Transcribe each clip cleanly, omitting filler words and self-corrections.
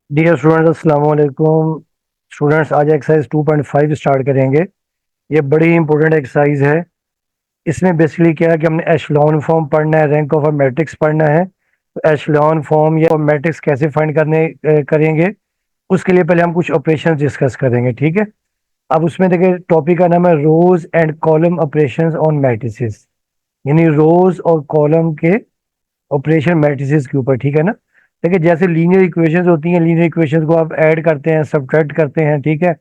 Dear students, अस्सलाम वालेकुम। Students, आज एक्सरसाइज 2.5 स्टार्ट करेंगे। ये बड़ी इंपॉर्टेंट एक्सरसाइज है। इसमें बेसिकली क्या है कि हमने एशलॉन फॉर्म पढ़ना है, रैंक ऑफ अ मैट्रिक्स पढ़ना है। तो एशलॉन फॉर्म या मैट्रिक्स कैसे फाइंड करेंगे, उसके लिए पहले हम कुछ ऑपरेशन डिस्कस करेंगे, ठीक है। अब उसमें देखिए, टॉपिक का नाम है rows and column operations on matrices, यानी रोज और कॉलम के ऑपरेशन मैट्रिसेस के ऊपर, ठीक है ना। देखिए, जैसे लीनियर इक्वेशंस होती हैं, लीनियर इक्वेशंस को आप ऐड करते हैं, सब्ट्रैक्ट करते हैं, ठीक है।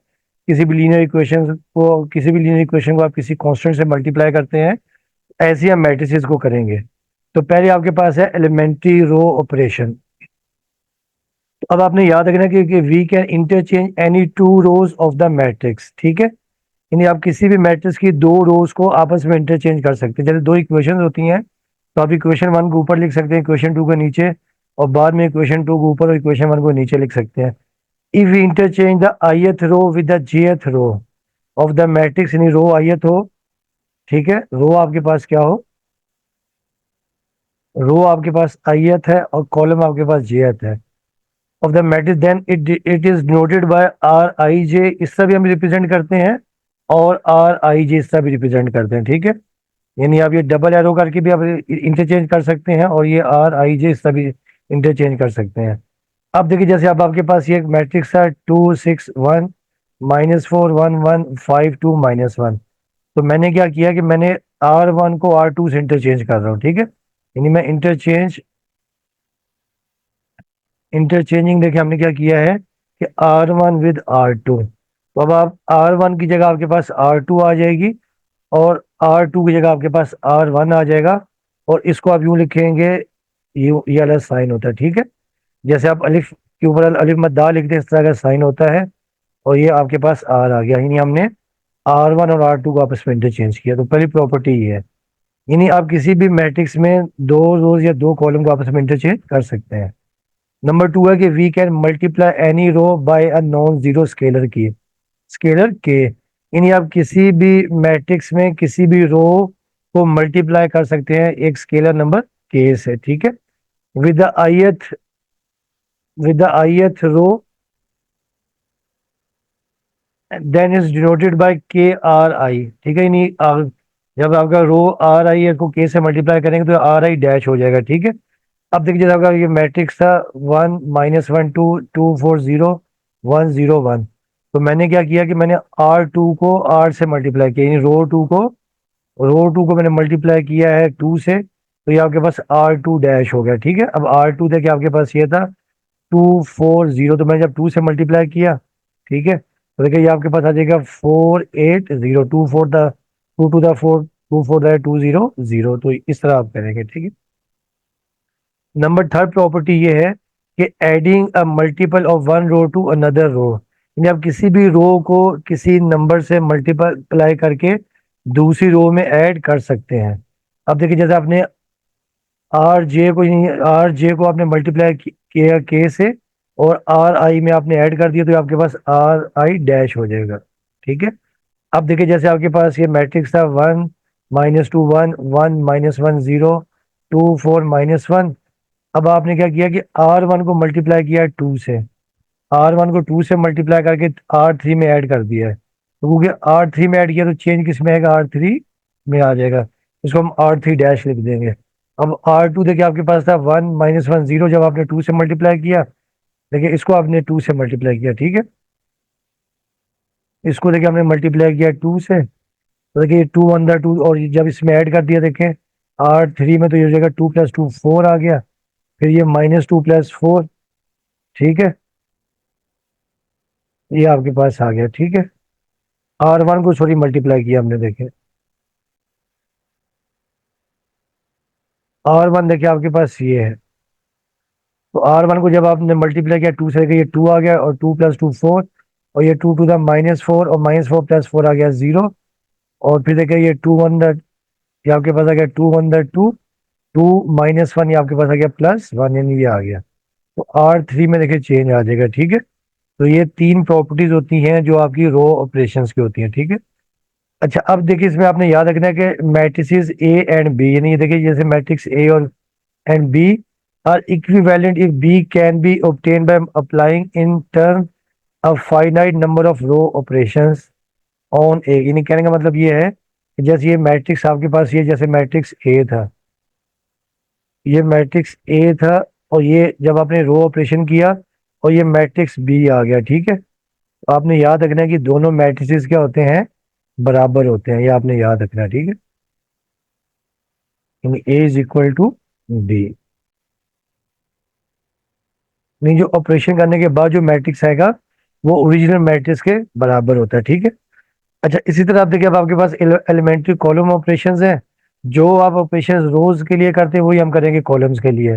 किसी भी लीनियर इक्वेशन को आप किसी कांस्टेंट से मल्टीप्लाई करते हैं, ऐसे ही हम मैट्रिसेस को करेंगे। तो पहले आपके पास है एलिमेंट्री रो ऑपरेशन। अब आपने याद रखना कि we can interchange any two rows of the matrix, ठीक है। यानी आप किसी भी मैट्रिक्स की दो रोज को आपस में इंटरचेंज कर सकते हैं। जैसे दो इक्वेशन होती हैं, तो आप इक्वेशन वन को ऊपर लिख सकते हैं, इक्वेशन टू को नीचे, और बाद में इक्वेशन टू को ऊपर और इक्वेशन वन को नीचे लिख सकते हैं। If we interchange the ith row with the jth row of the matrix, यानी रो ith हो, ठीक है। रो आपके पास क्या हो, रो आपके पास ith है और कॉलम आपके पास jth है of the matrix, then it is denoted by R I J, इससे भी हम रिप्रेजेंट करते हैं, और आर आई जे इससे भी रिप्रेजेंट करते हैं, ठीक है। यानी आप ये डबल एरो करके भी आप इंटरचेंज कर सकते हैं, और ये आर आई जे इससे भी इंटरचेंज कर सकते हैं। अब देखिए, जैसे अब आपके पास ये एक मैट्रिक्स है 2 6 1 -4 1 1 5 2 -1। तो मैंने क्या किया कि मैंने R1 को R2 से इंटरचेंज कर रहा हूँ, ठीक है। यानी मैं इंटरचेंजिंग देखिए हमने क्या किया है कि R1 विद R2। तो अब आप R1 की जगह आपके पास R2 आ जाएगी, और R2 की जगह आपके पास R1 आ जाएगा। और इसको आप यूं लिखेंगे, ये वाला साइन होता है, ठीक है। जैसे आप अलिफ के ऊपर अलिफ मत दा लिखते हैं, इस तरह का साइन होता है। और ये आपके पास आर आ गया, यानी हमने R1 और R2 को आपस में इंटरचेंज किया। तो पहली प्रॉपर्टी ये है, यानी आप किसी भी मैट्रिक्स में दो रोज या दो कॉलम को आपस में इंटरचेंज कर सकते हैं। नंबर टू है कि we can multiply any row by a non zero scalar K, यानी आप किसी भी मैट्रिक्स में किसी भी रो को मल्टीप्लाई कर सकते हैं एक स्केलर नंबर के से, ठीक है। With the ith with the ith row then is denoted by K R I, ठीक है। यानी जब आपका रो आर आई को के से मल्टीप्लाई करेंगे तो आर आई डैश हो जाएगा, ठीक है। अब देखिए, जैसे आपका ये मैट्रिक्स था 1 -1 2 2 4 0 1 0 1। तो मैंने क्या किया कि मैंने R2 को R से मल्टीप्लाई किया, यानी रो टू को मैंने मल्टीप्लाई किया है 2 से, तो ये आपके पास R2 डैश हो गया, ठीक है। अब R2 देखिए आपके पास ये था 2 4 0, तो मैंने जब 2 से मल्टीप्लाई किया, ठीक है, तो देखिए ये आपके पास आ जाएगा 4 8 0, 2 4 द 2 टू द 4 2 4 द 2 0 0। तो इस तरह आप करेंगे, ठीक है। नंबर थर्ड प्रॉपर्टी ये है कि adding a multiple of one row to another row, यानी आप किसी भी रो को किसी नंबर से मल्टीप्लाई करके दूसरी रो में ऐड कर सकते हैं। अब देखिए, जैसे आपने आर जे को आपने मल्टीप्लाई किया के से, और आर आई में आपने ऐड कर दिया, तो आपके पास आर आई डैश हो जाएगा, ठीक है। अब देखिए, जैसे आपके पास ये मैट्रिक्स था 1 -2 1 1 -1 0 2 4 -1। अब आपने क्या किया कि R1 को मल्टीप्लाई किया 2 से, R1 को 2 से मल्टीप्लाई करके R3 में ऐड कर दिया है। तो क्योंकि R3 में ऐड किया, तो चेंज किस में आएगा, R3 में आ जाएगा। इसको हम R3 डैश लिख देंगे। अब R2 देखिए आपके पास था 1 -1 0, जब आपने 2 से मल्टीप्लाई किया, देखिए इसको आपने 2 से मल्टीप्लाई किया, ठीक है। इसको देखिए हमने मल्टीप्लाई किया 2 से, तो देखिए 2 1 2, और जब इसमें ऐड कर दिया देखें R3 में, तो ये हो जाएगा 2 + 2 4 आ गया। फिर ये -2 + 4, ठीक है, ये आपके पास आ गया, ठीक है। R1 को सॉरी मल्टीप्लाई किया हमने, देखे R1 देखिए आपके पास ये है। तो R1 को जब आपने मल्टीप्लाई किया 2 से, देखिए ये 2 आ गया, और 2 + 2 4, और ये 2 टू द -4, और -4 + 4 आ गया 0। और फिर देखिए ये 2 1 ये आपके पास आ गया 2 1 2, 2 -1 ये आपके पास आ गया +1, यानी ये आ गया। तो R3 में देखिए चेंज आ जाएगा, ठीक है। तो ये तीन प्रॉपर्टीज होती हैं जो आपकी रो ऑपरेशंस की होती हैं, ठीक है। अच्छा, अब देखिए इसमें आपने याद रखना है कि मैट्रिसेस ए एंड बी, यानी ये देखिए जैसे मैट्रिक्स ए और and B, are equivalent if B can be obtained by applying in turn a finite number of row operations on A। यानी कहने का मतलब ये है कि जैसे ये मैट्रिक्स आपके पास, ये जैसे मैट्रिक्स ए था, ये मैट्रिक्स ए था, और ये जब आपने रो ऑपरेशन किया और ये मैट्रिक्स बी आ गया, ठीक है। तो आपने याद रखना है कि दोनों मैट्रिसेस क्या होते हैं, बराबर होते हैं, ये आपने याद रखना है, ठीक है। यानी ए इज इक्वल टू बी, नहीं जो ऑपरेशन करने के बाद जो मैट्रिक्स आएगा वो ओरिजिनल मैट्रिक्स के बराबर होता है, ठीक है। अच्छा, इसी तरह आप देखिए, अब आपके पास एलिमेंट्री कॉलम ऑपरेशंस हैं। जो आप ऑपरेशंस रोज के लिए करते हैं वही हम करेंगे कॉलम्स के लिए।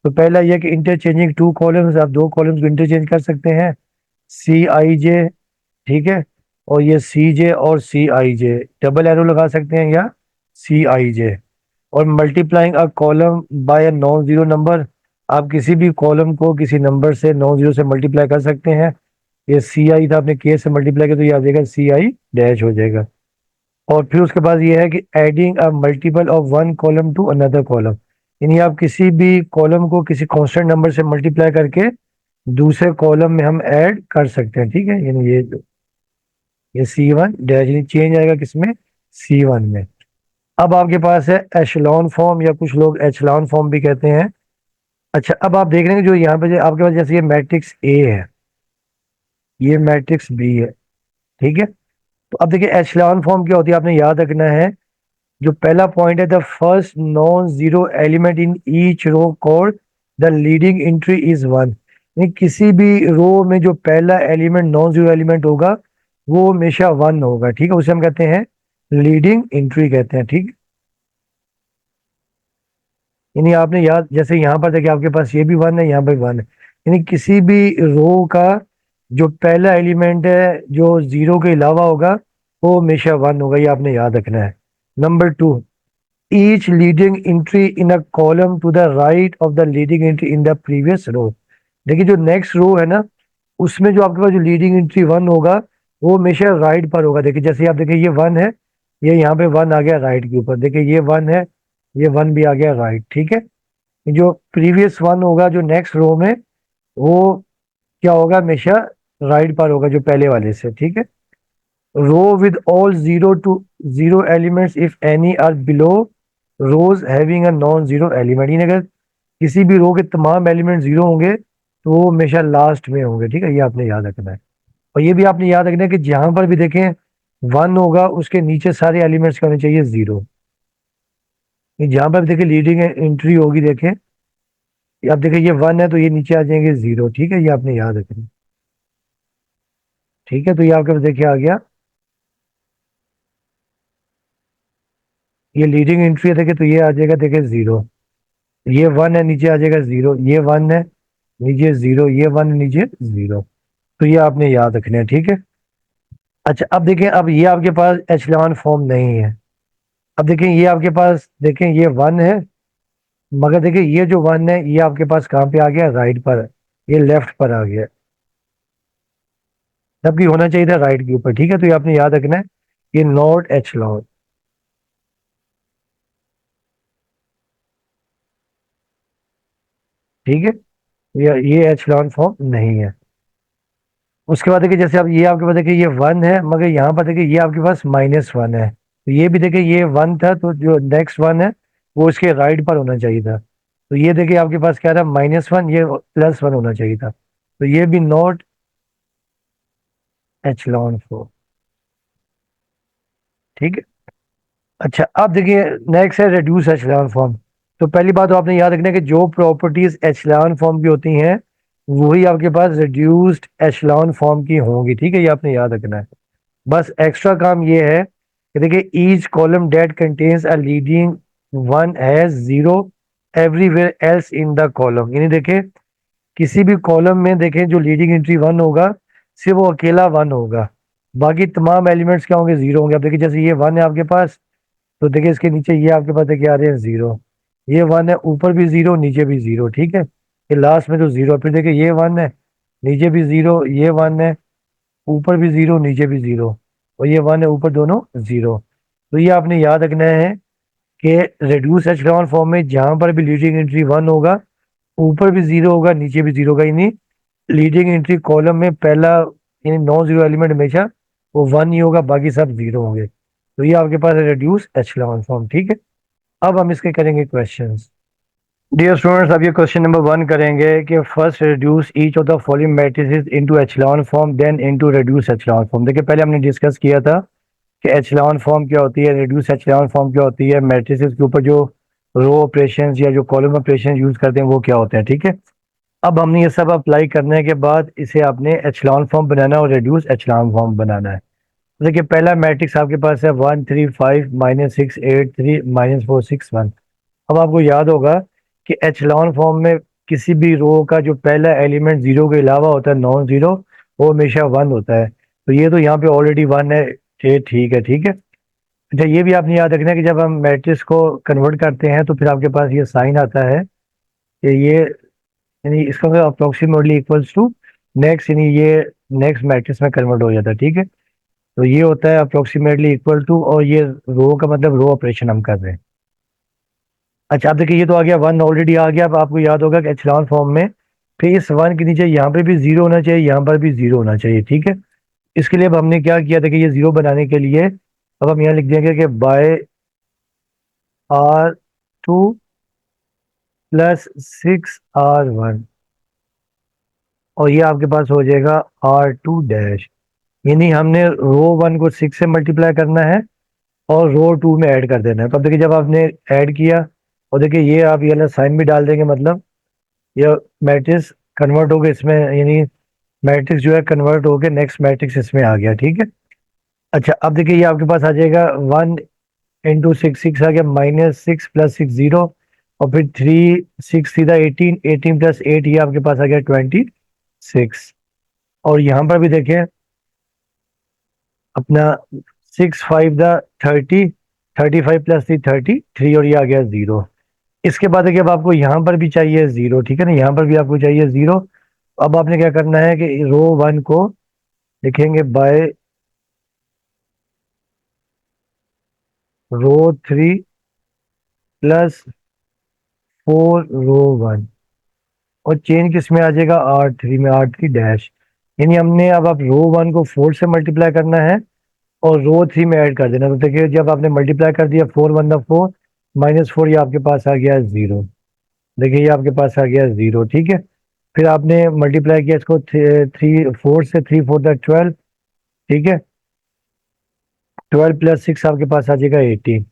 तो पहला यह कि इंटरचेंजिंग टू कॉलम्स, आप दो कॉलम्स को इंटरचेंज कर सकते हैं, सी आई जे, ठीक है। और ये सी जे और सी आई जे डबल एरो लगा सकते हैं, या सी आई जे। और multiplying a column by a non zero number, आप किसी भी कॉलम को किसी नंबर से नॉन जीरो से मल्टीप्लाई कर सकते हैं। ये सी आई था, आपने के से मल्टीप्लाई किया तो ये आ जाएगा सी आई डैश हो जाएगा। और फिर उसके बाद ये है कि adding a multiple of one column to another column, यानी आप किसी भी कॉलम को किसी कांस्टेंट नंबर से मल्टीप्लाई करके दूसरे कॉलम में हम ऐड कर सकते हैं, ठीक है। यानी ये सी वन डैश, यानी चेंज आएगा किसमें, सी वन में। अब आपके पास है एशलॉन फॉर्म, या कुछ लोग एचलॉन फॉर्म भी कहते हैं। अच्छा, अब आप देख रहे हैं कि जो यहाँ पे जो आपके पास जैसे ये मैट्रिक्स ए है, ये मैट्रिक्स बी है, ठीक है। तो अब देखिए एचलॉन फॉर्म क्या होती है, आपने याद रखना है। जो पहला पॉइंट है, the first non zero element in each row called the leading entry is one. किसी भी रो में जो पहला एलिमेंट नॉन जीरो एलिमेंट होगा वो हमेशा वन होगा, ठीक है। उसे हम कहते हैं लीडिंग एंट्री कहते हैं, ठीक। यानी आपने याद, जैसे यहाँ पर देखिए आपके पास ये भी वन है, यहाँ पर वन है, यानी किसी भी रो का जो पहला एलिमेंट है जो जीरो के अलावा होगा वो हमेशा वन होगा, ये आपने याद रखना है। Number two, each leading entry in a column to the right of the leading entry in the previous row. देखिए जो नेक्स्ट रो है ना, उसमें जो आपके पास जो लीडिंग एंट्री वन होगा वो हमेशा राइट पर होगा। देखिए जैसे आप देखिए ये वन है, ये यहाँ पे वन आ गया राइट के ऊपर, देखिए ये वन है, ये वन भी आ गया राइट, ठीक है। जो प्रीवियस वन होगा जो नेक्स्ट रो में, वो क्या होगा, हमेशा राइट पर होगा जो पहले वाले से, ठीक है। Row with all zero to zero elements if any are below rows having a non zero element, यानी अगर किसी भी रो के तमाम एलिमेंट जीरो होंगे तो वो हमेशा लास्ट में होंगे, ठीक है। ये आपने याद रखना है। और ये भी आपने याद रखना है कि जहां पर भी देखें वन होगा उसके नीचे सारे एलिमेंट्स का होने चाहिए जीरो। जहां पर भी देखें लीडिंग एंट्री होगी, देखें अब देखिए ये वन है तो ये नीचे आ जाएंगे जीरो, ठीक है। ये आपने याद रखना है, ठीक है। तो ये आपके पास देखिए आ गया, ये लीडिंग एंट्री है, देखिए तो ये आ जाएगा, देखिए जीरो। ये वन है, नीचे आ जाएगा जीरो, ये वन है, नीचे जीरो, ये वन, नीचे जीरो। तो ये आपने याद रखना है, ठीक है। अच्छा, अब देखें, अब ये आपके पास एचलॉन फॉर्म नहीं है। अब देखें ये आपके पास, देखें ये वन है, मगर देखिए ये जो वन है ये आपके पास कहाँ पे आ गया, राइट पर, ये लेफ्ट पर आ गया, जबकि होना चाहिए था राइट के ऊपर, ठीक है। तो ये आपने याद रखना है, ये नॉट एचलॉन, ठीक है। ये एचलॉन फॉर्म नहीं है। उसके बाद देखिए जैसे अब ये आपके पास देखिए ये वन है, मगर यहाँ पर देखिए ये आपके पास माइनस वन है, तो ये भी देखिए ये वन था तो जो नेक्स्ट वन है वो इसके राइट पर होना चाहिए था। तो ये देखिए आपके पास क्या था, माइनस वन, ये प्लस वन होना चाहिए था। तो ये भी नॉट एचलॉन फॉर्म, ठीक है। अच्छा, अब देखिए नेक्स्ट है रिड्यूस एचलॉन फॉर्म। तो पहली बात तो आपने याद रखना है कि जो प्रॉपर्टीज एचलॉन फॉर्म की होती हैं वही आपके पास रिड्यूस्ड एचलॉन फॉर्म की होंगी, ठीक है। ये आपने याद रखना है। बस एक्स्ट्रा काम ये है कि देखिए each column date contains a leading one has zero everywhere else in the column, यानी देखें किसी भी कॉलम में देखें जो लीडिंग एंट्री वन होगा सिर्फ वो अकेला वन होगा, बाकी तमाम एलिमेंट्स क्या होंगे, जीरो होंगे। अब देखिए जैसे ये वन है आपके पास, तो देखिए इसके नीचे ये आपके पास देखिए आ रहे हैं जीरो, ये वन है, ऊपर भी जीरो नीचे भी जीरो, ठीक है। ये लास्ट में तो जीरो, फिर देखिए ये वन है, नीचे भी जीरो, ये वन है, ऊपर भी जीरो नीचे भी जीरो, और ये वन है ऊपर दोनों जीरो। तो ये आपने याद रखना है कि रेड्यूस एचलॉन फॉर्म में जहां पर भी लीडिंग एंट्री वन होगा ऊपर भी जीरो होगा, नीचे भी जीरो होगा, यानी लीडिंग एंट्री कॉलम में पहला यानी नॉन जीरो एलिमेंट हमेशा वो वन ही होगा, बाकी सब जीरो होंगे। तो ये आपके पास है रिड्यूस एचेलॉन फॉर्म, ठीक है। अब हम इसके करेंगे क्वेश्चंस। डियर स्टूडेंट्स, अब ये क्वेश्चन नंबर 1 करेंगे कि first reduce each of the following matrices into echelon form then into reduce echelon form. देखिए पहले हमने डिस्कस किया था कि एचेलॉन फॉर्म क्या होती है, रिड्यूस एचेलॉन फॉर्म क्या होती है, मैट्रिसेस के ऊपर जो रो ऑपरेशंस या जो कॉलम ऑपरेशन यूज करते हैं वो क्या होते हैं, ठीक है। अब हमने ये सब अप्लाई करने के बाद इसे आपने एचेलॉन फॉर्म बनाना है और रिड्यूस एचेलॉन फॉर्म बनाना है। देखिए पहला मैट्रिक्स आपके पास है 1 3 5 -6 8 3 -4 6 1। अब आपको याद होगा कि एचेलॉन फॉर्म में किसी भी रो का जो पहला एलिमेंट जीरो के अलावा होता है, नॉन जीरो, वो हमेशा वन होता है। तो ये तो यहाँ पे ऑलरेडी वन है, ये ठीक है, ठीक है। अच्छा ये भी आपने याद रखना है कि जब हम मैट्रिक्स को कन्वर्ट करते हैं तो फिर आपके पास ये साइन आता है कि ये यानी इसका मतलब अप्रोक्सीमेटली इक्वल्स टू नेक्स्ट, यानी ये नेक्स्ट मैट्रिक्स में कन्वर्ट हो जाता है, ठीक है। तो ये होता है अप्रोक्सीमेटली इक्वल टू, और ये रो का मतलब रो ऑपरेशन हम कर रहे हैं। अच्छा अब देखिए ये तो आ गया वन, ऑलरेडी आ गया। अब आपको याद होगा कि एचेलॉन फॉर्म में फिर इस वन के नीचे यहाँ पे भी जीरो होना चाहिए, यहाँ पर भी जीरो होना चाहिए, ठीक है। इसके लिए अब हमने क्या किया था कि ये जीरो बनाने के लिए अब हम यहाँ लिख देंगे कि बाय R2 + 6R1, और ये आपके पास हो जाएगा R2 डैश। यानी हमने रो वन को 6 से मल्टीप्लाई करना है और रो टू में ऐड कर देना है। तो अब देखिए जब आपने ऐड किया, और देखिए ये आप ये वाला साइन भी डाल देंगे, मतलब ये मैट्रिक्स कन्वर्ट हो गया इसमें, यानी मैट्रिक्स जो है कन्वर्ट हो गया, नेक्स्ट मैट्रिक्स इसमें आ गया, ठीक है। अच्छा अब देखिए ये आपके पास आ जाएगा 1 × 6 6 आ गया, -6 + 6 0, और फिर 3 6 सीधा 18 18 + 8 ये आपके पास आ गया 26। और यहाँ पर भी देखें अपना 6 5 द 30 35 + 3 33, और ये आ गया जीरो। इसके बाद देखिए अब आपको यहाँ पर भी चाहिए जीरो, ठीक है ना, यहाँ पर भी आपको चाहिए जीरो। अब आपने क्या करना है कि रो वन को लिखेंगे बाय रो 3 + 4 रो वन, और चेंज किस में आ जाएगा R3 में, R3 डैश। यानी हमने अब रो वन को 4 से मल्टीप्लाई करना है और रो 3 में ऐड कर देना। तो देखिए जब आपने मल्टीप्लाई कर दिया 4 1 4 -4, ये आपके पास आ गया जीरो। देखिए ये आपके पास आ गया जीरो, ठीक है। फिर आपने मल्टीप्लाई किया इसको 4 से, 3 4 12, ठीक है। 12 + 6 आपके पास आ जाएगा 18,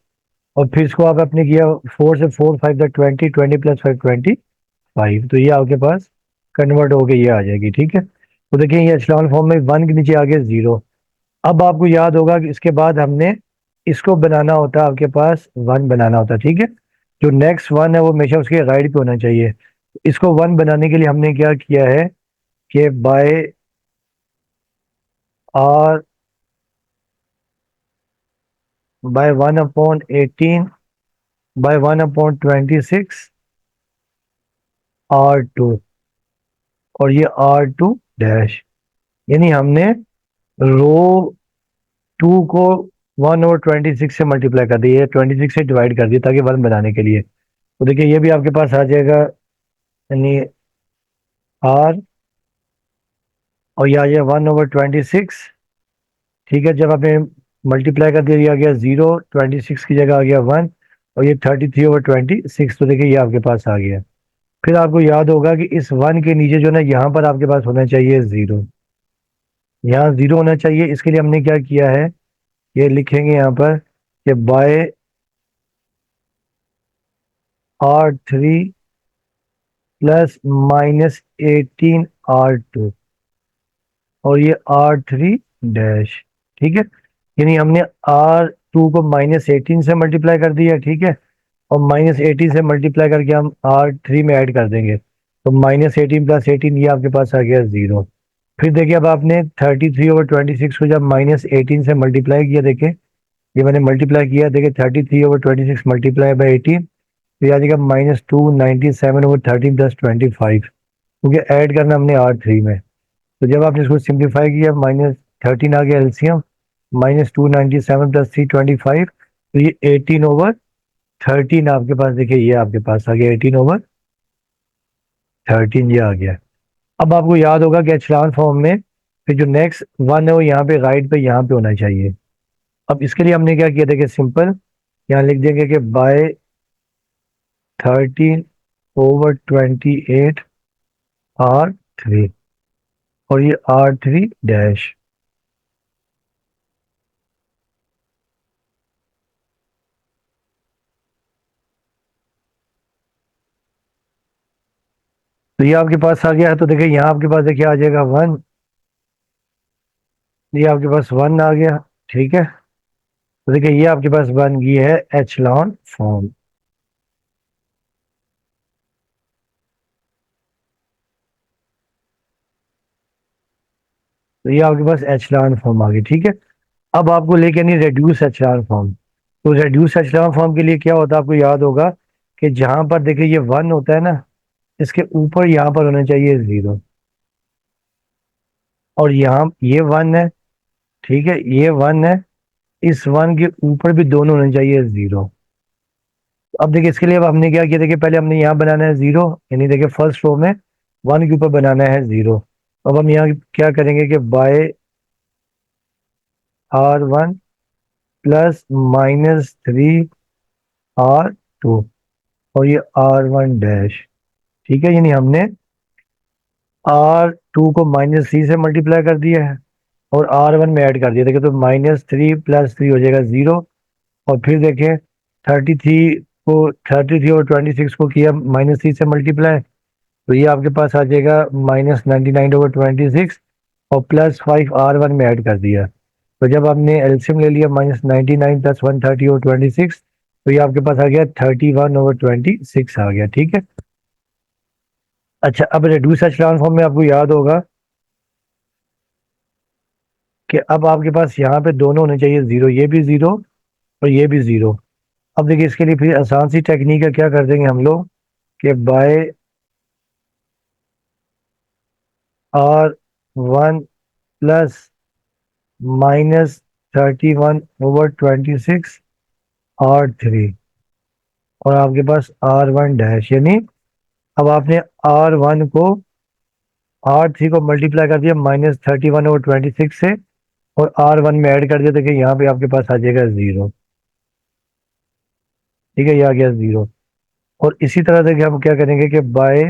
और फिर इसको आप आपने किया 4 से 4 5 20 20 + 5 25, तो ये आपके पास कन्वर्ट होके ये आ जाएगी, ठीक है। तो देखिए ये एचेलॉन फॉर्म में वन के नीचे आ गया जीरो। अब आपको याद होगा कि इसके बाद हमने इसको बनाना होता है, आपके पास वन बनाना होता है, ठीक है। जो नेक्स्ट वन है वो हमेशा उसके राइट पे होना चाहिए। इसको वन बनाने के लिए हमने क्या किया है कि आर बाय 1/18 बाय 1/26 R2, और ये R2 डैश। यानी हमने रो टू को 1/26 से मल्टीप्लाई कर दिया, 26 से डिवाइड कर दिया ताकि वन बनाने के लिए। तो देखिए ये भी आपके पास आ जाएगा, यानी R, और ये आ जाएगा 1/26, ठीक है। जब आपने मल्टीप्लाई कर दिया ये आ गया जीरो, 26 की जगह आ गया वन, और ये 33/26, तो देखिए ये आपके पास आ गया। फिर आपको याद होगा कि इस वन के नीचे जो ना यहाँ पर आपके पास होना चाहिए जीरो, यहाँ जीरो होना चाहिए। इसके लिए हमने क्या किया है, ये लिखेंगे यहाँ पर कि बाय R3 + -18 R2, और ये R3 डैश, ठीक है। यानी हमने R2 को -18 से मल्टीप्लाई कर दिया, ठीक है, और -18 से मल्टीप्लाई करके हम R3 में ऐड कर देंगे, तो -18 + 18 ये आपके पास आ गया जीरो। फिर देखिए अब आपने 33/26 को जब -18 से मल्टीप्लाई किया, देखिए ये मैंने मल्टीप्लाई किया, देखिए 33/26 मल्टीप्लाई बाई 18, तो ये आ जाएगा -297/13 + 25, क्योंकि ऐड करना हमने R3 में। तो जब आपने इसको सिंप्लीफाई किया -13 आ गया एलसीएम, -297 + 325, तो ये 18/13 आपके पास, देखिए ये आपके पास आ गया 18/13। 13 ये आ गया। अब आपको याद होगा कि एचलान फॉर्म में फिर जो नेक्स्ट वन है वो यहाँ पे राइट पे यहाँ पे होना चाहिए। अब इसके लिए हमने क्या किया, देखिए सिंपल, यहाँ लिख देंगे कि बाय 13/28 R3, और ये R3 डैश। तो ये आपके पास आ गया है। तो देखिए यहाँ आपके पास देखिए आ जाएगा 1, ये आपके पास 1 आ गया। ठीक है, तो देखिए ये आपके पास बन गई है एचलॉन फॉर्म। तो ये आपके पास एचलॉन फॉर्म आ गई। ठीक है, अब आपको लेके नहीं रेड्यूस एचलॉन फॉर्म। तो रेड्यूस एचलॉन फॉर्म के लिए क्या होता है, आपको याद होगा कि जहां पर देखिए ये 1 होता है ना, इसके ऊपर यहाँ पर होना चाहिए 0, और यहाँ ये 1 है। ठीक है, ये 1 है, इस 1 के ऊपर भी दोनों होने चाहिए 0। अब देखिए इसके लिए अब हमने क्या किया, देखिए पहले हमने यहाँ बनाना है 0, यानी देखिए फर्स्ट रो में 1 के ऊपर बनाना है 0। अब हम यहाँ क्या करेंगे कि बाय R1 प्लस -3 R2, और ये R1 डैश। ठीक है, यानी हमने R2 को -3 से मल्टीप्लाई कर दिया है और R1 में ऐड कर दिया। देखिए तो -3 + 3 हो जाएगा 0, और फिर देखें 33 और 26 को किया -3 से मल्टीप्लाई, तो ये आपके पास आ जाएगा -99/26, और +5 R1 में ऐड कर दिया। तो जब आपने एलसीएम ले लिया -99 + 130 और 26, तो ये आपके पास आ गया 31/26 आ गया। ठीक है, अच्छा अब रेड्यूस एचलॉन फॉर्म में आपको याद होगा कि अब आपके पास यहाँ पे दोनों होने चाहिए 0, ये भी 0 और ये भी 0। अब देखिए इसके लिए फिर आसान सी टेक्निक है, क्या कर देंगे हम लोग कि बाय R1 प्लस -31/26 R3, और आपके पास R1 डैश, यानी अब आपने R1 को R3 को मल्टीप्लाई कर दिया -31/26 से, और R1 में ऐड कर दिया। देखिए यहाँ पे आपके पास आ जाएगा 0। ठीक है, ये आ गया 0। और इसी तरह देखिए हम क्या करेंगे कि बाय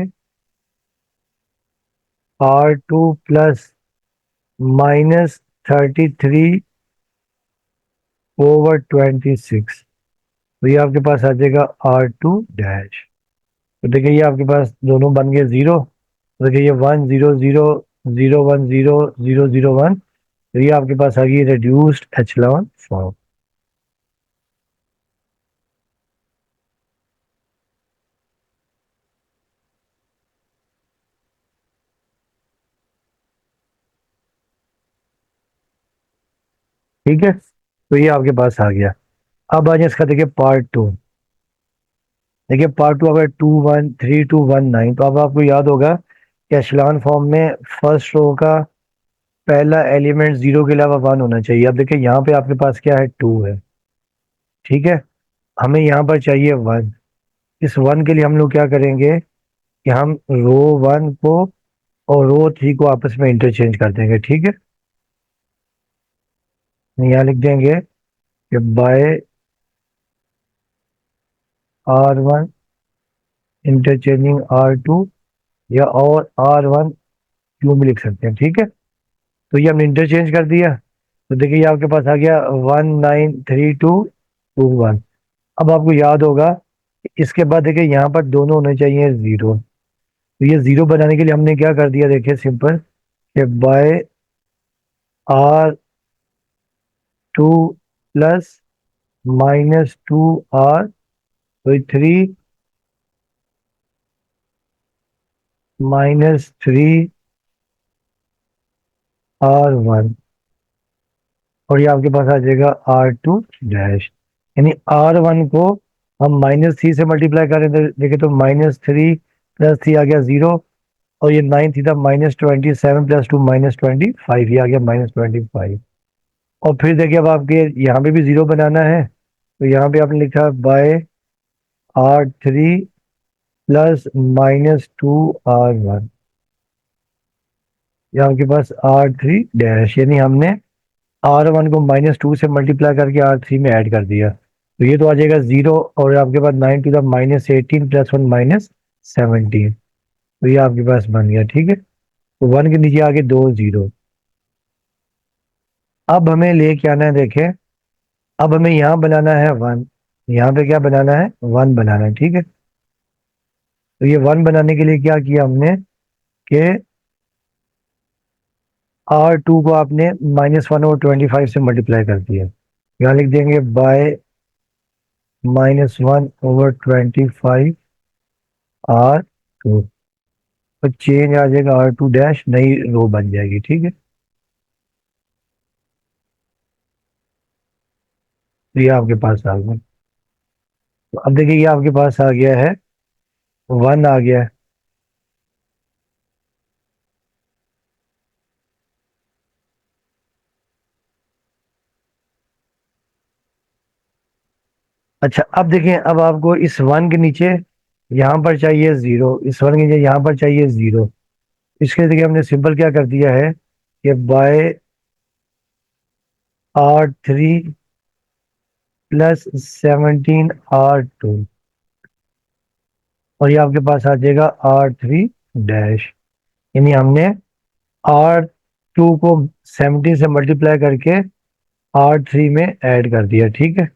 R2 प्लस -33/26, तो ये आपके पास आ जाएगा R2 डैश। तो देखिए ये आपके पास दोनों बन गए 0। देखिए ये 1 0 0 0 1 0 0 0 1, तो ये आपके पास आ गई रिड्यूस्ड एचलॉन फॉर्म। ठीक है, तो ये आपके पास आ गया। अब आ जाए इसका देखिए पार्ट 2। देखिए पार्ट 2 अगर 2 1 3 2 1 9, तो अब आपको याद होगा कि एशेलॉन फॉर्म में फर्स्ट रो का पहला एलिमेंट 0 के अलावा 1 होना चाहिए। अब देखिए यहाँ पे आपके पास क्या है, 2 है। ठीक है, हमें यहाँ पर चाहिए 1। इस 1 के लिए हम लोग क्या करेंगे कि हम रो 1 को और रो 3 को आपस में इंटरचेंज कर देंगे। ठीक है, यहाँ लिख देंगे कि बाय R1 इंटरचेंजिंग R2, या और R1 क्यों भी लिख सकते हैं। ठीक है, तो ये हमने इंटरचेंज कर दिया। तो देखिए ये आपके पास आ गया 193221। अब आपको याद होगा कि इसके बाद देखिए यहाँ पर दोनों होने चाहिए 0। तो ये 0 बनाने के लिए हमने क्या कर दिया, देखिए सिंपल, कि bye R2 plus -2R3 -3R1, और ये आपके पास आ जाएगा R2 डैश। यानी R1 को हम -3 से मल्टीप्लाई करें तो देखिए तो -3 + 3 आ गया 0, और ये 9 थी था -27 + 2 -25, ये आ गया -25। और फिर देखिए अब आपके यहाँ पे भी 0 बनाना है, तो यहाँ पे आपने लिखा बाय R3 प्लस -2R1, यहाँ आपके पास R3 डैश, यानी हमने R1 को -2 से मल्टीप्लाई करके R3 में ऐड कर दिया, तो ये तो आ जाएगा 0, और आपके पास 9 to the -18 +1 -17, तो ये आपके पास बन गया। ठीक है, तो 1 के नीचे आगे 2 0। अब हमें लेके आना है, देखें, अब हमें यहाँ बनाना है 1, यहाँ पे क्या बनाना है, 1 बनाना है। ठीक है, तो ये 1 बनाने के लिए क्या किया हमने कि R2 को आपने -1/25 से मल्टीप्लाई कर दिया, यहाँ लिख देंगे बाय -1/25 R2, तो चेंज आ जाएगा R2 डैश, नई रो बन जाएगी। ठीक है, तो ये आपके पास आ गया। तो अब देखिए ये आपके पास आ गया है, 1 आ गया है। अच्छा, अब देखें, अब आपको इस 1 के नीचे यहाँ पर चाहिए 0, इस 1 के नीचे यहाँ पर चाहिए 0। इसके लिए देखिए हमने सिंपल क्या कर दिया है कि बाय R3 +17 R2, और ये आपके पास आ जाएगा R3 डैश, यानी हमने R2 को 17 से मल्टीप्लाई करके R3 में ऐड कर दिया। ठीक है,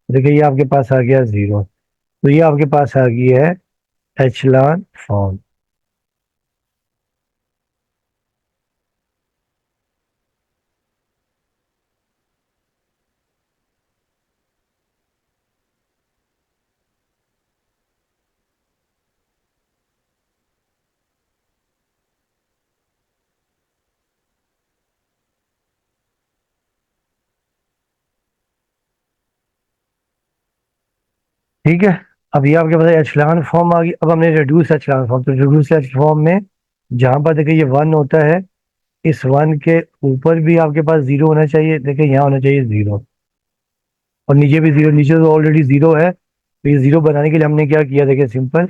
देखिए ये आपके पास आ गया 0, तो ये आपके पास आ गई है एचलान फॉर्म। ठीक है, अब ये आपके पास एचलान फॉर्म आ गई। अब हमने रिड्यूस एचलान फॉर्म, तो रिड्यूस एचलान फॉर्म में जहां पर देखिए ये 1 होता है, इस 1 के ऊपर भी आपके पास 0 होना चाहिए, देखिए यहाँ होना चाहिए 0, और नीचे भी 0, नीचे तो ऑलरेडी 0 है, तो ये 0 बनाने के लिए हमने क्या किया, देखिए सिंपल,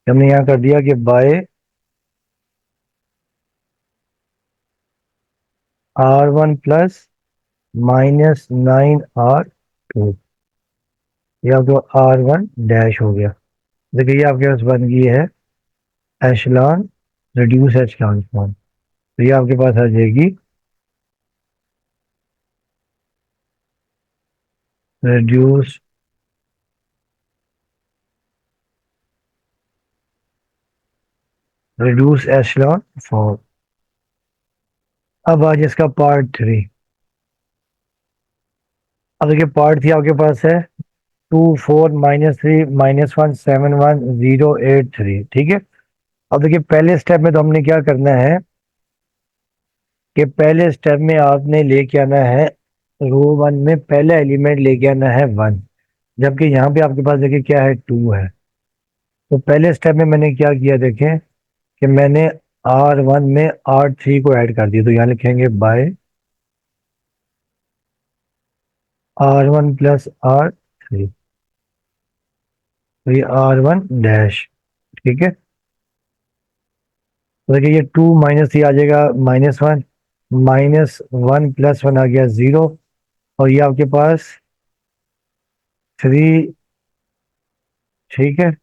हमने यहाँ कर दिया कि बाय R1 प्लस -9R2, ये आपको R1 डैश हो गया। देखिए ये आपके पास बन गई है एशलॉन, रिड्यूस एशलॉन फॉर्म, तो ये आपके पास आ जाएगी रिड्यूस रिड्यूस एशलॉन फॉर्म। अब आज इसका पार्ट 3। अब देखिए पार्ट 3 आपके पास है 2 4 -3 -1 7 1 0 8 3। ठीक है, अब देखिए पहले स्टेप में तो हमने क्या करना है कि पहले स्टेप में आपने लेके आना है रो 1 में पहला एलिमेंट लेके आना है 1, जबकि यहाँ पे आपके पास देखिए क्या है, 2 है। तो पहले स्टेप में मैंने क्या किया, देखें कि मैंने R1 में R3 को ऐड कर दिया, तो यहाँ लिखेंगे बाय R1 प्लस R3, तो ये R1 डैश। ठीक है, तो देखिए ये 2 -3 आ जाएगा -1, -1 +1 आ गया 0, और ये आपके पास 3। ठीक है,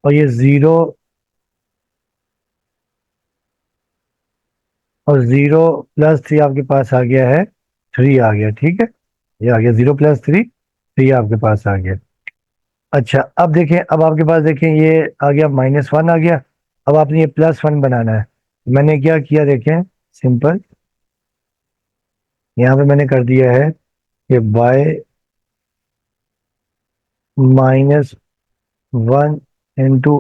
और ये 0, और 0 + 3 आपके पास आ गया है 3 आ गया। ठीक है, ये आ गया 0 + 3, 3 आपके पास आ गया। अच्छा, अब देखें, अब आपके पास देखें ये आ गया -1 आ गया। अब आपने ये +1 बनाना है, मैंने क्या किया, देखें सिंपल, यहाँ पे मैंने कर दिया है कि बाय -1 इंटू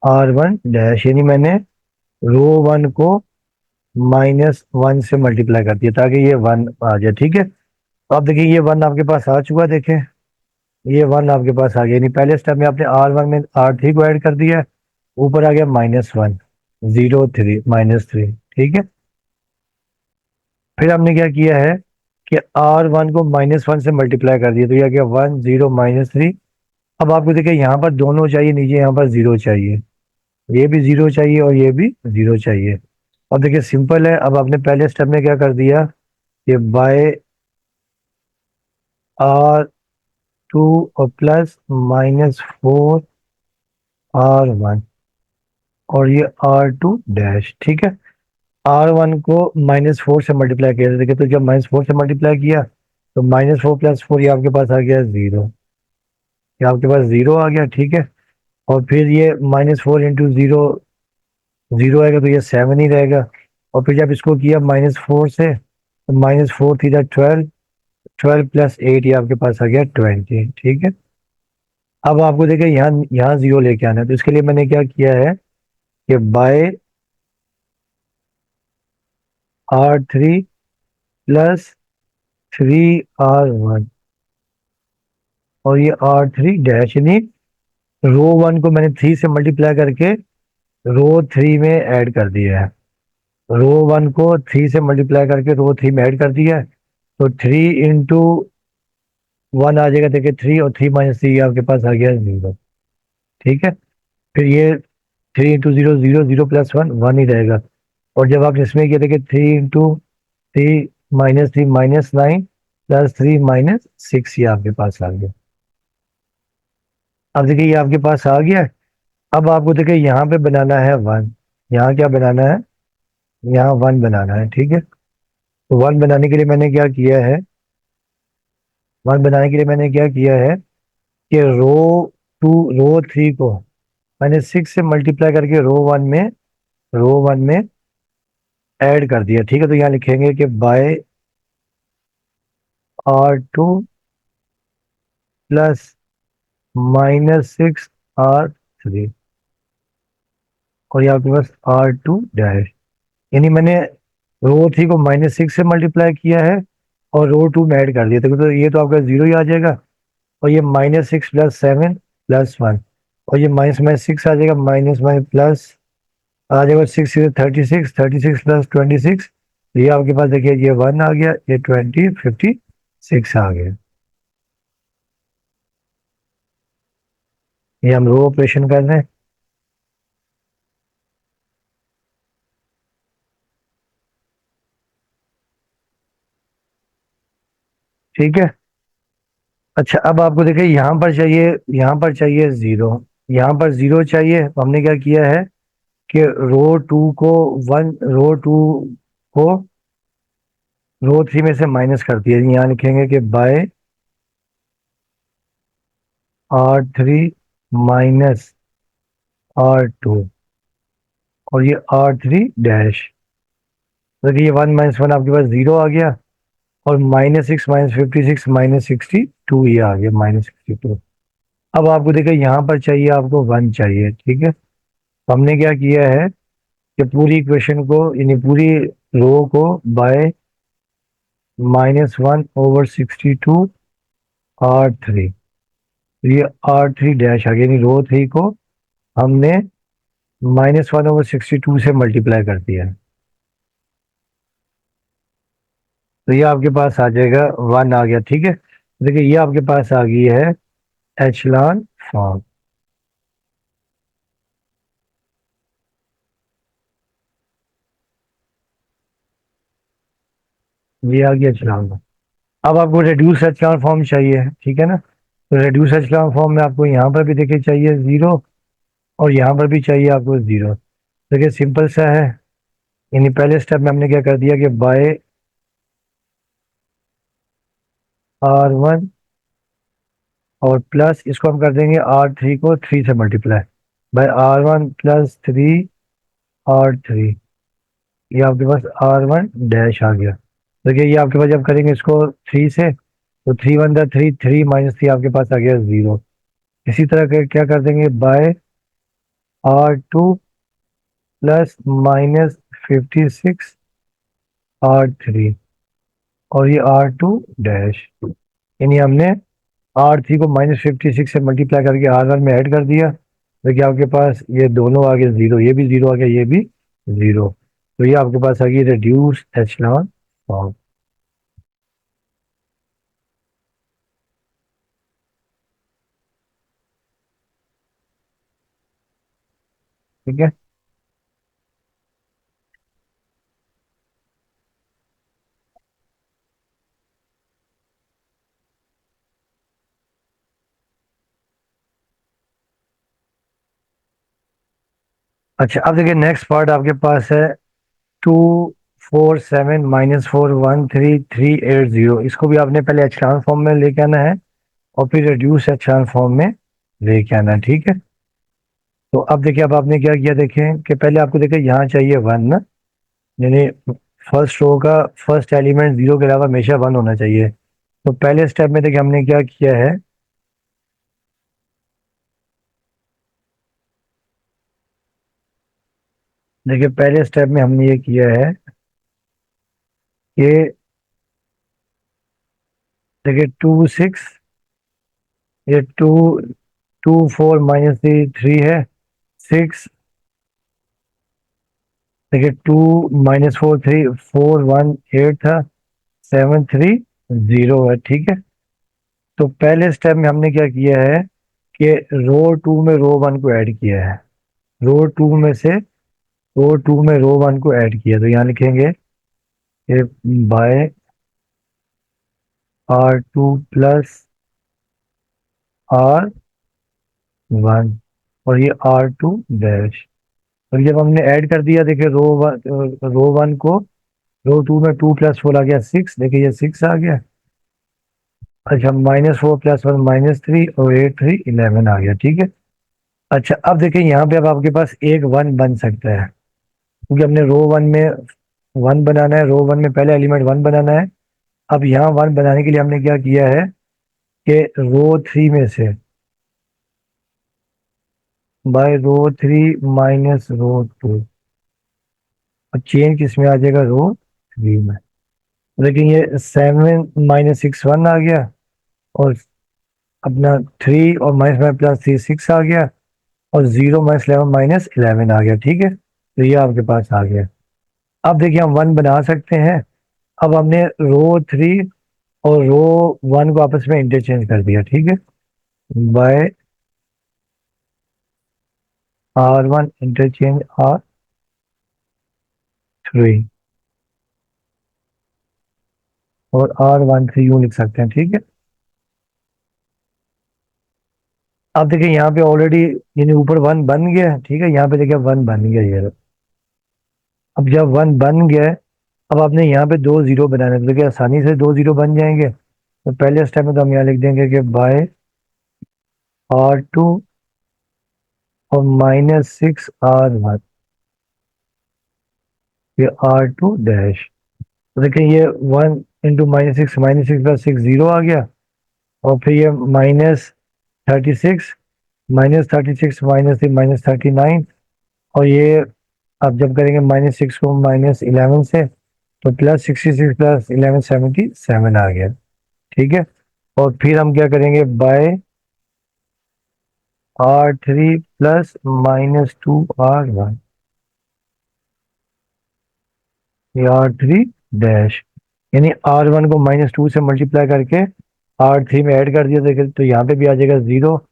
R1 डैश, यानी मैंने रो 1 को -1 से मल्टीप्लाई कर दिया ताकि ये 1 आ जाए। ठीक है, तो आप देखिए ये 1 आपके पास आ चुका, देखें ये 1 आपके पास आ गया, यानी पहले स्टेप में आपने R1 में R3 को ऐड कर दिया, ऊपर आ गया -1 0 3 -3। ठीक है, फिर हमने क्या किया है कि R1 को -1 से मल्टीप्लाई कर दिया, तो ये आ गया 1 0 -3 अब आपको देखिए यहाँ पर दोनों चाहिए, नीचे यहाँ पर जीरो चाहिए, ये भी जीरो चाहिए और ये भी जीरो चाहिए। अब देखिए सिंपल है, अब आपने पहले स्टेप में क्या कर दिया कि बाय आर टू और प्लस -4 R1 और ये R2 डैश, ठीक है। R1 को -4 से मल्टीप्लाई किया, देखिए तो जब -4 से मल्टीप्लाई किया तो -4 + 4 ये आपके पास आ गया जीरो, ये आपके पास जीरो आ गया, ठीक है। और फिर ये -4 इंटू जीरो, जीरो आएगा तो ये 7 ही रहेगा। और फिर जब इसको किया -4 से तो -4 थी 12, 12 + 8 ये आपके पास आ गया 20, ठीक है। अब आपको देखिए यहाँ यहाँ जीरो लेके आना है, तो इसके लिए मैंने क्या किया है कि बाय R3 + 3R1 और ये R3 डैश, यानी रो 1 को मैंने 3 से मल्टीप्लाई करके रो 3 में ऐड कर दिया है। रो 1 को 3 से मल्टीप्लाई करके रो 3 में ऐड कर दिया है, तो 3 × 1 आ जाएगा, देखिए 3 और 3 - 3 आपके पास आ गया जीरो, ठीक है। फिर ये 3 × 0 0, 0 + 1 1 ही रहेगा। और जब आप इसमें किया देखिए 3 × 3 -3 -9 + 3 -6 ये आपके पास आ गया। अब देखिए ये आपके पास आ गया है। अब आपको देखिए यहाँ पे बनाना है वन, यहाँ क्या बनाना है, यहाँ वन बनाना है, ठीक है। तो वन बनाने के लिए मैंने क्या किया है, वन बनाने के लिए मैंने क्या किया है कि रो 3 को मैंने 6 से मल्टीप्लाई करके रो वन में ऐड कर दिया, ठीक है। तो यहाँ लिखेंगे कि बाय R2 + -6R3 और यहाँ आपके पास R2 डैश, यानी मैंने रो 3 को -6 से मल्टीप्लाई किया है और रो 2 में ऐड कर दिया, तो ये तो आपका जीरो ही आ जाएगा। और ये -6 + 7 + 1 और ये -6 आ जाएगा, माइनस माइनस प्लस आ जाएगा 6 36, 36 + 26, ये आपके पास देखिए ये 1 आ गया, ये 20 56 आ गया। ये हम रो ऑपरेशन कर रहे हैं, ठीक है। अच्छा अब आपको देखिए यहाँ पर चाहिए जीरो, यहाँ पर जीरो चाहिए, तो हमने क्या किया है कि रो टू को रो 3 में से माइनस कर दिया, यहाँ लिखेंगे कि बाय R3 -R2 और ये R3 डैश, देखिए ये 1 - 1 आपके पास जीरो आ गया और -6 -56 -62 ये आ गया -62। अब आपको देखिए यहाँ पर चाहिए, आपको वन चाहिए, ठीक है। तो हमने क्या किया है कि पूरी इक्वेशन को यानी पूरी रो को बाय -1/62 R3, ये R3 डैश आ गया, यानी रो 3 को हमने -1/62 से मल्टीप्लाई कर दिया है, तो ये आपके पास आ जाएगा 1 आ गया, ठीक है। देखिए ये आपके पास आ गई है एचलॉन फॉर्म, ये आ गया एचलॉन फॉर्म। अब आपको रेड्यूस एचलॉन फॉर्म चाहिए, ठीक है ना। तो रेड्यूस एचलॉन फॉर्म में आपको यहाँ पर भी देखिए चाहिए जीरो और यहाँ पर भी चाहिए आपको जीरो। देखिए सिंपल सा है, यानी पहले स्टेप में हमने क्या कर दिया कि बाय R1 और प्लस इसको हम कर देंगे R3 को 3 से मल्टीप्लाई बाय R1 + 3R3, ये आपके पास R1 डैश आ गया। देखिए ये आपके पास जब करेंगे इसको 3 से, तो 3 × 1 = 3, 3 - 3 आपके पास आ गया जीरो। इसी तरह के क्या कर देंगे बाय R2 + -56R3 और ये R2 डैश, यानी हमने R3 को -56 से मल्टीप्लाई करके R1 में ऐड कर दिया। देखिए आपके पास ये दोनों आ गए जीरो, ये भी जीरो आ गया, ये भी जीरो, तो ये आपके पास आ गई रिड्यूस एचलॉन फॉर्म। ठीक है। अच्छा अब देखिए नेक्स्ट पार्ट आपके पास है 247 - 4 1 3 3 8 0। इसको भी आपने पहले एचलान फॉर्म में लेके आना है और फिर रिड्यूस एचलान फॉर्म में लेके आना है, ठीक है। तो अब देखिए अब आपने क्या किया, देखें कि पहले आपको देखिए यहाँ चाहिए वन ना, यानी फर्स्ट रो का फर्स्ट एलिमेंट जीरो के अलावा हमेशा वन होना चाहिए। तो पहले स्टेप में देखिए हमने क्या किया है, देखिए पहले स्टेप में हमने ये किया है कि देखिए 2 6, ये 2 2 4 - 3 3 है, 6, देखिए 2 - 4 3 4 1 8 था, 7 3 0 है, ठीक है। तो पहले स्टेप में हमने क्या किया है कि रो टू में रो वन को ऐड किया है, रो टू में से रो टू में रो वन को ऐड किया। तो यहाँ लिखेंगे कि बाय R2 प्लस R1 और ये R2 डैश। और जब हमने ऐड कर दिया देखिए रो वन को रो टू में 2 + 4 आ गया 6, देखिए ये 6 आ गया। अच्छा -4 + 1 -3 और 8 3 11 आ गया, ठीक है। अच्छा अब देखिए यहाँ पे अब आपके पास एक वन बन सकता है क्योंकि हमने रो वन में वन बनाना है, रो वन में पहले एलिमेंट वन बनाना है। अब यहाँ वन बनाने के लिए हमने क्या किया है कि रो थ्री में से by row three minus row two, और चेन किस में आ जाएगा, रो थ्री में। लेकिन ये 7 - 6 1 आ गया, और अपना 3 और -1 + 3 6 आ गया, और 0 - 11 - 11 आ गया, ठीक है। तो ये आपके पास आ गया। अब देखिए हम वन बना सकते हैं। अब हमने रो थ्री और रो वन को आपस में इंटरचेंज कर दिया, ठीक है, बाय R1 इंटरचेंज R3, और R13 यूं लिख सकते हैं, ठीक है। अब देखिए यहाँ पे ऑलरेडी यानी ऊपर वन बन गया है, ठीक है, यहाँ पे देखिए वन बन गया ये। अब जब वन बन गया है, अब आपने यहाँ पे दो जीरो बनाने, तो देखिए आसानी से दो जीरो बन जाएंगे। तो पहले स्टेप में तो हम यहाँ लिख देंगे कि बाय R2 और -6 R1, ये R2 डैश। तो देखिए ये 1 × -6 - 6 + 6 0 आ गया, और फिर ये -36 -36 -3 -39, और ये अब जब करेंगे -6 को -11 से तो +66 + 11 77 आ गया, ठीक है। और फिर हम क्या करेंगे बाय R3 प्लस -2 R1, ये R3 डैश, यानी R1 को -2 से मल्टीप्लाई करके R3 में ऐड कर दिया, देखिए तो यहाँ पे भी आ जाएगा जीरो।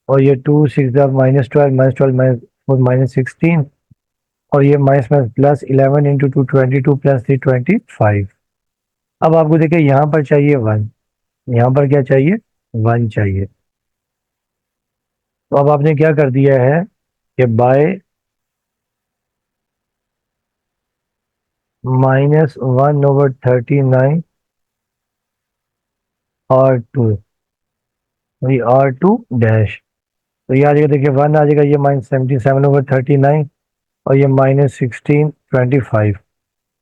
और ये 2 6 -12 -12 -4 -16, और ये +11 × 2 22 + 3 25। अब आपको देखिए यहाँ पर चाहिए वन, यहाँ पर क्या चाहिए, वन चाहिए। तो अब आपने क्या कर दिया है कि बाय -1/39 R2, वही R2 डैश। तो ये आ जाएगा, देखिए वन आ जाएगा, ये -77/39, और ये -16 25।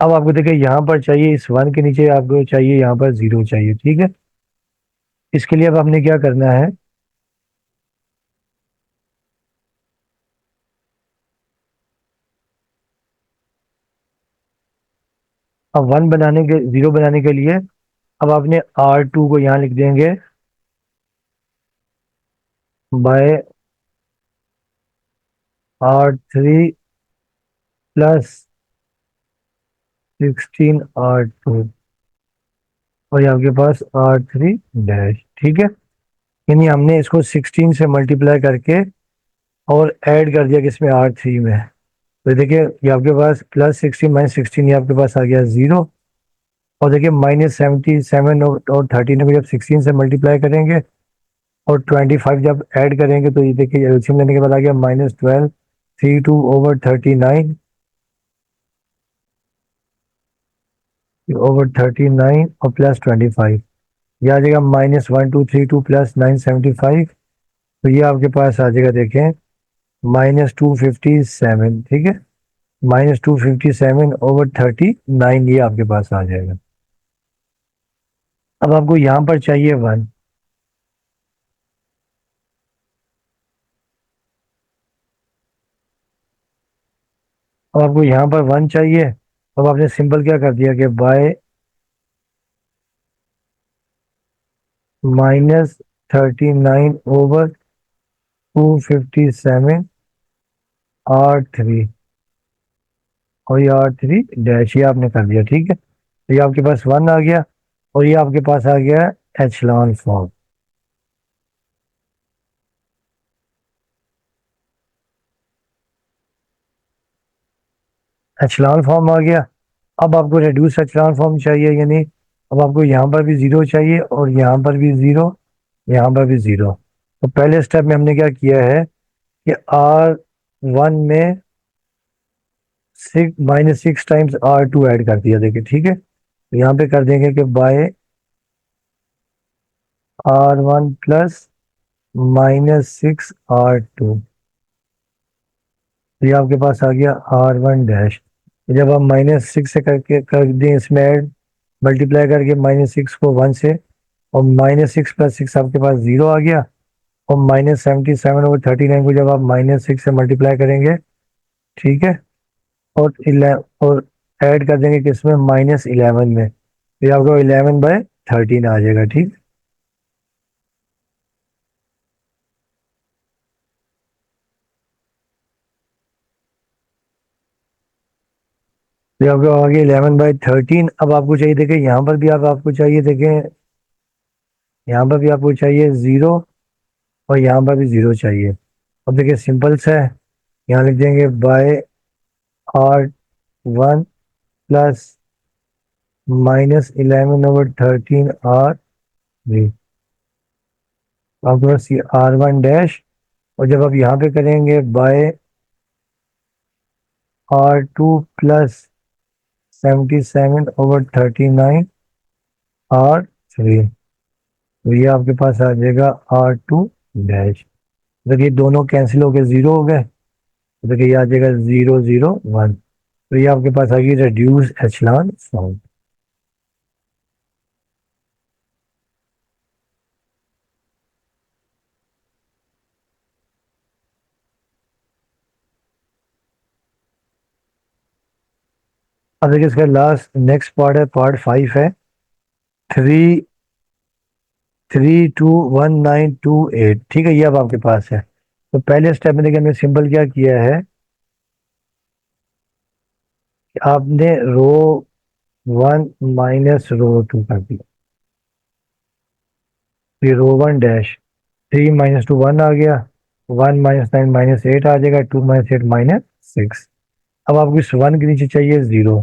अब आपको देखिए यहाँ पर चाहिए, इस वन के नीचे आपको चाहिए यहाँ पर जीरो चाहिए, ठीक है। इसके लिए अब आपने क्या करना है, अब वन बनाने के जीरो बनाने के लिए अब आपने R2 को यहाँ लिख देंगे बाय R3 प्लस 16 R2, और ये आपके पास R3 डैश, ठीक है। यानी हमने इसको 16 से मल्टीप्लाई करके और ऐड कर दिया किसमें, R3 में। तो देखिए ये आपके पास +16 - 16, ये आपके पास आ गया 0। और देखिए -77 और 13 को जब 16 से मल्टीप्लाई करेंगे और 25 जब ऐड करेंगे तो ये देखिए एलसीएम लेने के बाद आ गया -12, 32/39 over 39 और +25, ये आ जाएगा -1232 +975। तो ये आपके पास आ जाएगा देखें -257, ठीक है, -257/39 ये आपके पास आ जाएगा। अब आपको यहाँ पर चाहिए 1। अब आपको यहाँ पर 1 चाहिए। अब आपने सिंपल क्या कर दिया कि बाय -39/257 R3, और ये R3 डैश ये आपने कर दिया, ठीक है। तो ये आपके पास 1 आ गया और ये आपके पास आ गया एचलॉन फॉर्म। एचलॉन फॉर्म आ गया। अब आपको रेड्यूस एचलॉन फॉर्म चाहिए, यानी अब आपको यहाँ पर भी 0 चाहिए और यहाँ पर भी 0, यहाँ पर भी 0। तो पहले स्टेप में हमने क्या किया है कि R1 में -6 टाइम्स R2 ऐड कर दिया, देखिए ठीक है। तो यहाँ पे कर देंगे कि बाय R1 प्लस -6 R2, तो ये आपके पास आ गया R1 डैश। जब आप -6 से करके कर दें इसमें ऐड, मल्टीप्लाई करके -6 को 1 से, और -6 + 6 आपके पास 0 आ गया। और -77/39 को जब आप -6 से मल्टीप्लाई करेंगे, ठीक है, और 11 और ऐड कर देंगे किसमें, -11 में, तो ये आपको 11/13 आ जाएगा, ठीक। तो ये आपको आ गया 11/13। अब आपको चाहिए देखें यहाँ पर भी आपको चाहिए देखें, यहाँ पर भी आपको चाहिए 0 और यहाँ पर भी 0 चाहिए। अब देखिए सिंपल सा है, यहाँ लिख देंगे बाय R1 प्लस -11/13 R3, आपके पास ये R1 डैश। और जब आप यहाँ पे करेंगे बाय R2 प्लस 77/39 R3, तो ये आपके पास आ जाएगा R2 डैश। देखिए दोनों कैंसिल होकर 0 हो गए, तो देखिए ये आ जाएगा 0, 0, 1। तो ये आपके पास आ गई रेड्यूस एचलॉन फॉर्म। अब देखिए इसका लास्ट नेक्स्ट पार्ट है, पार्ट 5 है, 3321928, ठीक है, ये अब आपके पास है। तो पहले स्टेप में देखिए हमने सिंपल क्या किया है कि आपने रो 1 माइनस रो 2 कर दिया, फिर रो 1 डैश, 3 - 2 1 आ गया, 1 - 9 - 8 आ जाएगा, 2 - 8 - 6। अब आपको इस 1 के नीचे चाहिए 0।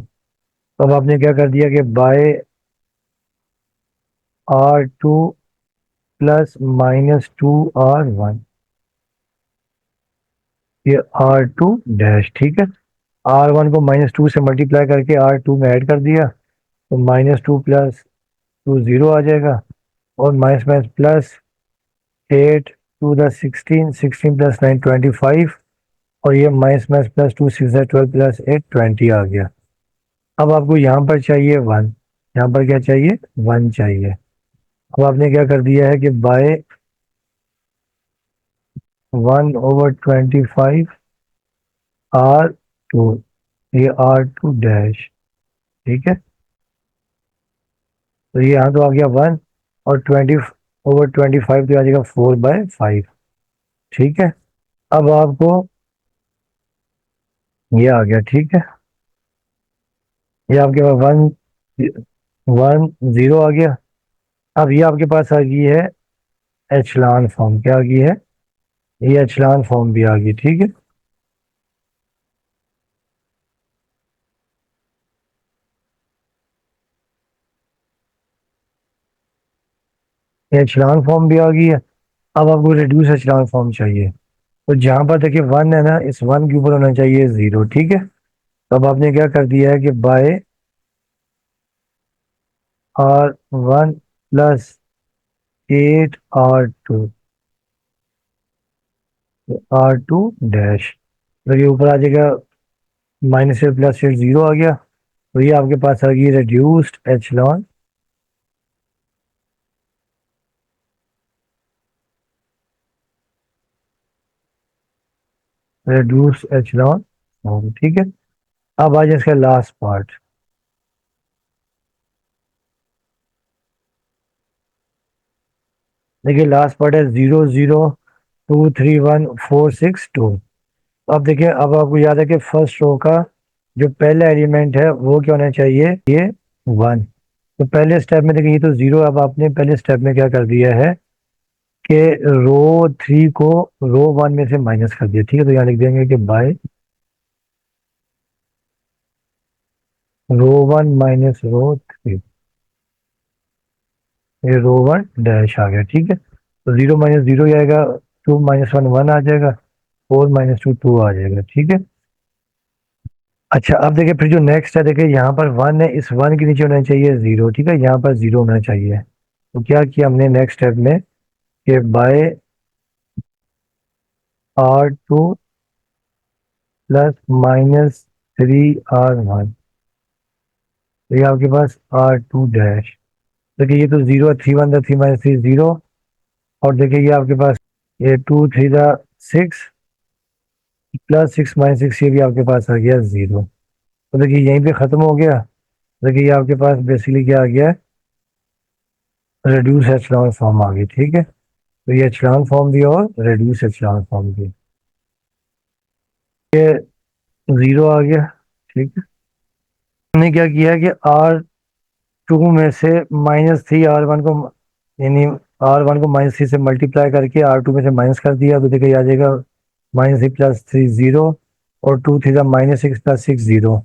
तो अब आपने क्या कर दिया कि बाय R2 प्लस -2 R1, ये R2 डैश, ठीक है। R1 को -2 से मल्टीप्लाई करके R2 में ऐड कर दिया, तो -2 + 2 0 आ जाएगा। और माइनस माइनस +8 × 2 = 16, 16 + 9 25, और ये -+ +2 6 × 12 + 8 20 आ गया। अब आपको यहाँ पर चाहिए 1, यहाँ पर क्या चाहिए, 1 चाहिए। अब आपने क्या कर दिया है कि बाय 1/25 R2, ये R2 डैश, ठीक है। तो ये यहाँ तो आ गया 1, और 20/25 तो आ जाएगा 4/5, ठीक है। अब आपको ये आ गया, ठीक है, ये आपके पास 1 1 0 आ गया। अब ये आपके पास आ गई है एचलॉन फॉर्म, क्या आ गई है, ये एचलान फॉर्म भी आ गई, ठीक है। ये एचलान फॉर्म भी आ गई है। अब आपको रिड्यूस एचलान फॉर्म चाहिए, तो जहां पर देखिए वन है ना, इस वन के ऊपर होना चाहिए जीरो, ठीक है। तो अब आपने क्या कर दिया है कि bye R1 plus 8R2, R2 dash, तो ये ऊपर आ जाएगा, माइनस से प्लस से जीरो आ गया, तो ये आपके पास आ गई रिड्यूस्ड एचलॉन, रिड्यूस एचलॉन, ठीक है। अब आ जाए इसका लास्ट पार्ट। देखिए लास्ट पार्ट है 0 0 2 3 1 4 6 2। अब देखिए, अब आपको याद है कि फर्स्ट रो का जो पहला एलिमेंट है वो क्या होना चाहिए, ये वन। तो पहले स्टेप में देखिए ये तो जीरो, अब आपने पहले स्टेप में क्या कर दिया है कि रो थ्री को रो वन में से माइनस कर दिया, ठीक है। तो यहाँ लिख देंगे कि बाय रो वन माइनस रो थ्री, ये रो वन डैश आ गया, ठीक है। तो जीरो माइनस जीरो ही आएगा, टू माइनस वन वन आ जाएगा, फोर माइनस टू टू आ जाएगा, ठीक है। अच्छा अब देखिए फिर जो नेक्स्ट है, देखिए यहाँ पर वन है, इस वन के नीचे होना चाहिए जीरो, ठीक है, यहाँ पर जीरो होना चाहिए। तो क्या किया हमने नेक्स्ट स्टेप में कि bye R2 plus minus 3R1, तो ये आपके पास R2 डैश। देखिए ये तो जीरो, थ्री वन था, थ्री माइनस थ्री जीरो, और देखिए ये आपके पास ये टू थ्री था six, plus six minus six, ये भी आपके पास आ गया जीरो। तो देखिए यहीं पे खत्म हो गया। देखिए ये आपके पास बेसिकली क्या आ गया, रिड्यूस एचलॉन फॉर्म आ गई, ठीक है। तो ये एचलॉन फॉर्म भी और रिड्यूस एचलॉन फॉर्म भी, ये जीरो आ गया, ठीक है। हमने क्या किया कि R2 में से माइनस थ्री R1 को, यानी R1 को माइनस थ्री से मल्टीप्लाई करके R2 में से माइनस कर दिया, तो देखिए आ जाएगा minus three plus three zero, और टू थ्री का minus six plus six zero.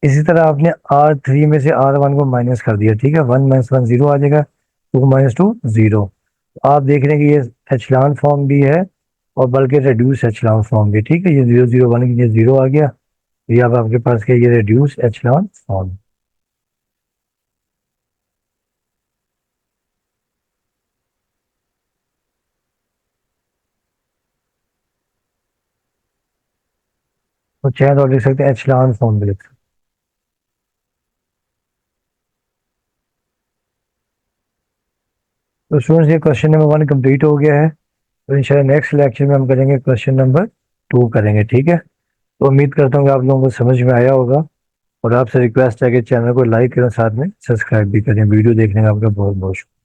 इसी तरह आपने R3 में से R1 को माइनस कर दिया, ठीक है, वन माइनस वन जीरो आ जाएगा, टू माइनस टू जीरो। आप देख रहे हैं कि ये एचलान फॉर्म भी है और बल्कि रिड्यूस एचलान फॉर्म भी, ठीक है। ये जीरो जीरो वन की ये जीरो आ गया, ये अब आपके पास क्या, ये रिड्यूस एचलान फॉर्म। तो चाहे तो आप लिख सकते हैं एचलान फॉर्म भी लिख सकते हैं। तो स्टूडेंट्स ये क्वेश्चन नंबर वन कंप्लीट हो गया है। तो इंशाल्लाह नेक्स्ट लेक्चर में हम करेंगे क्वेश्चन नंबर टू करेंगे, ठीक है। तो उम्मीद करता हूँ कि आप लोगों को समझ में आया होगा, और आपसे रिक्वेस्ट है कि चैनल को लाइक करें, साथ में सब्सक्राइब भी करें। वीडियो देखने का आपका बहुत बहुत शुक्रिया।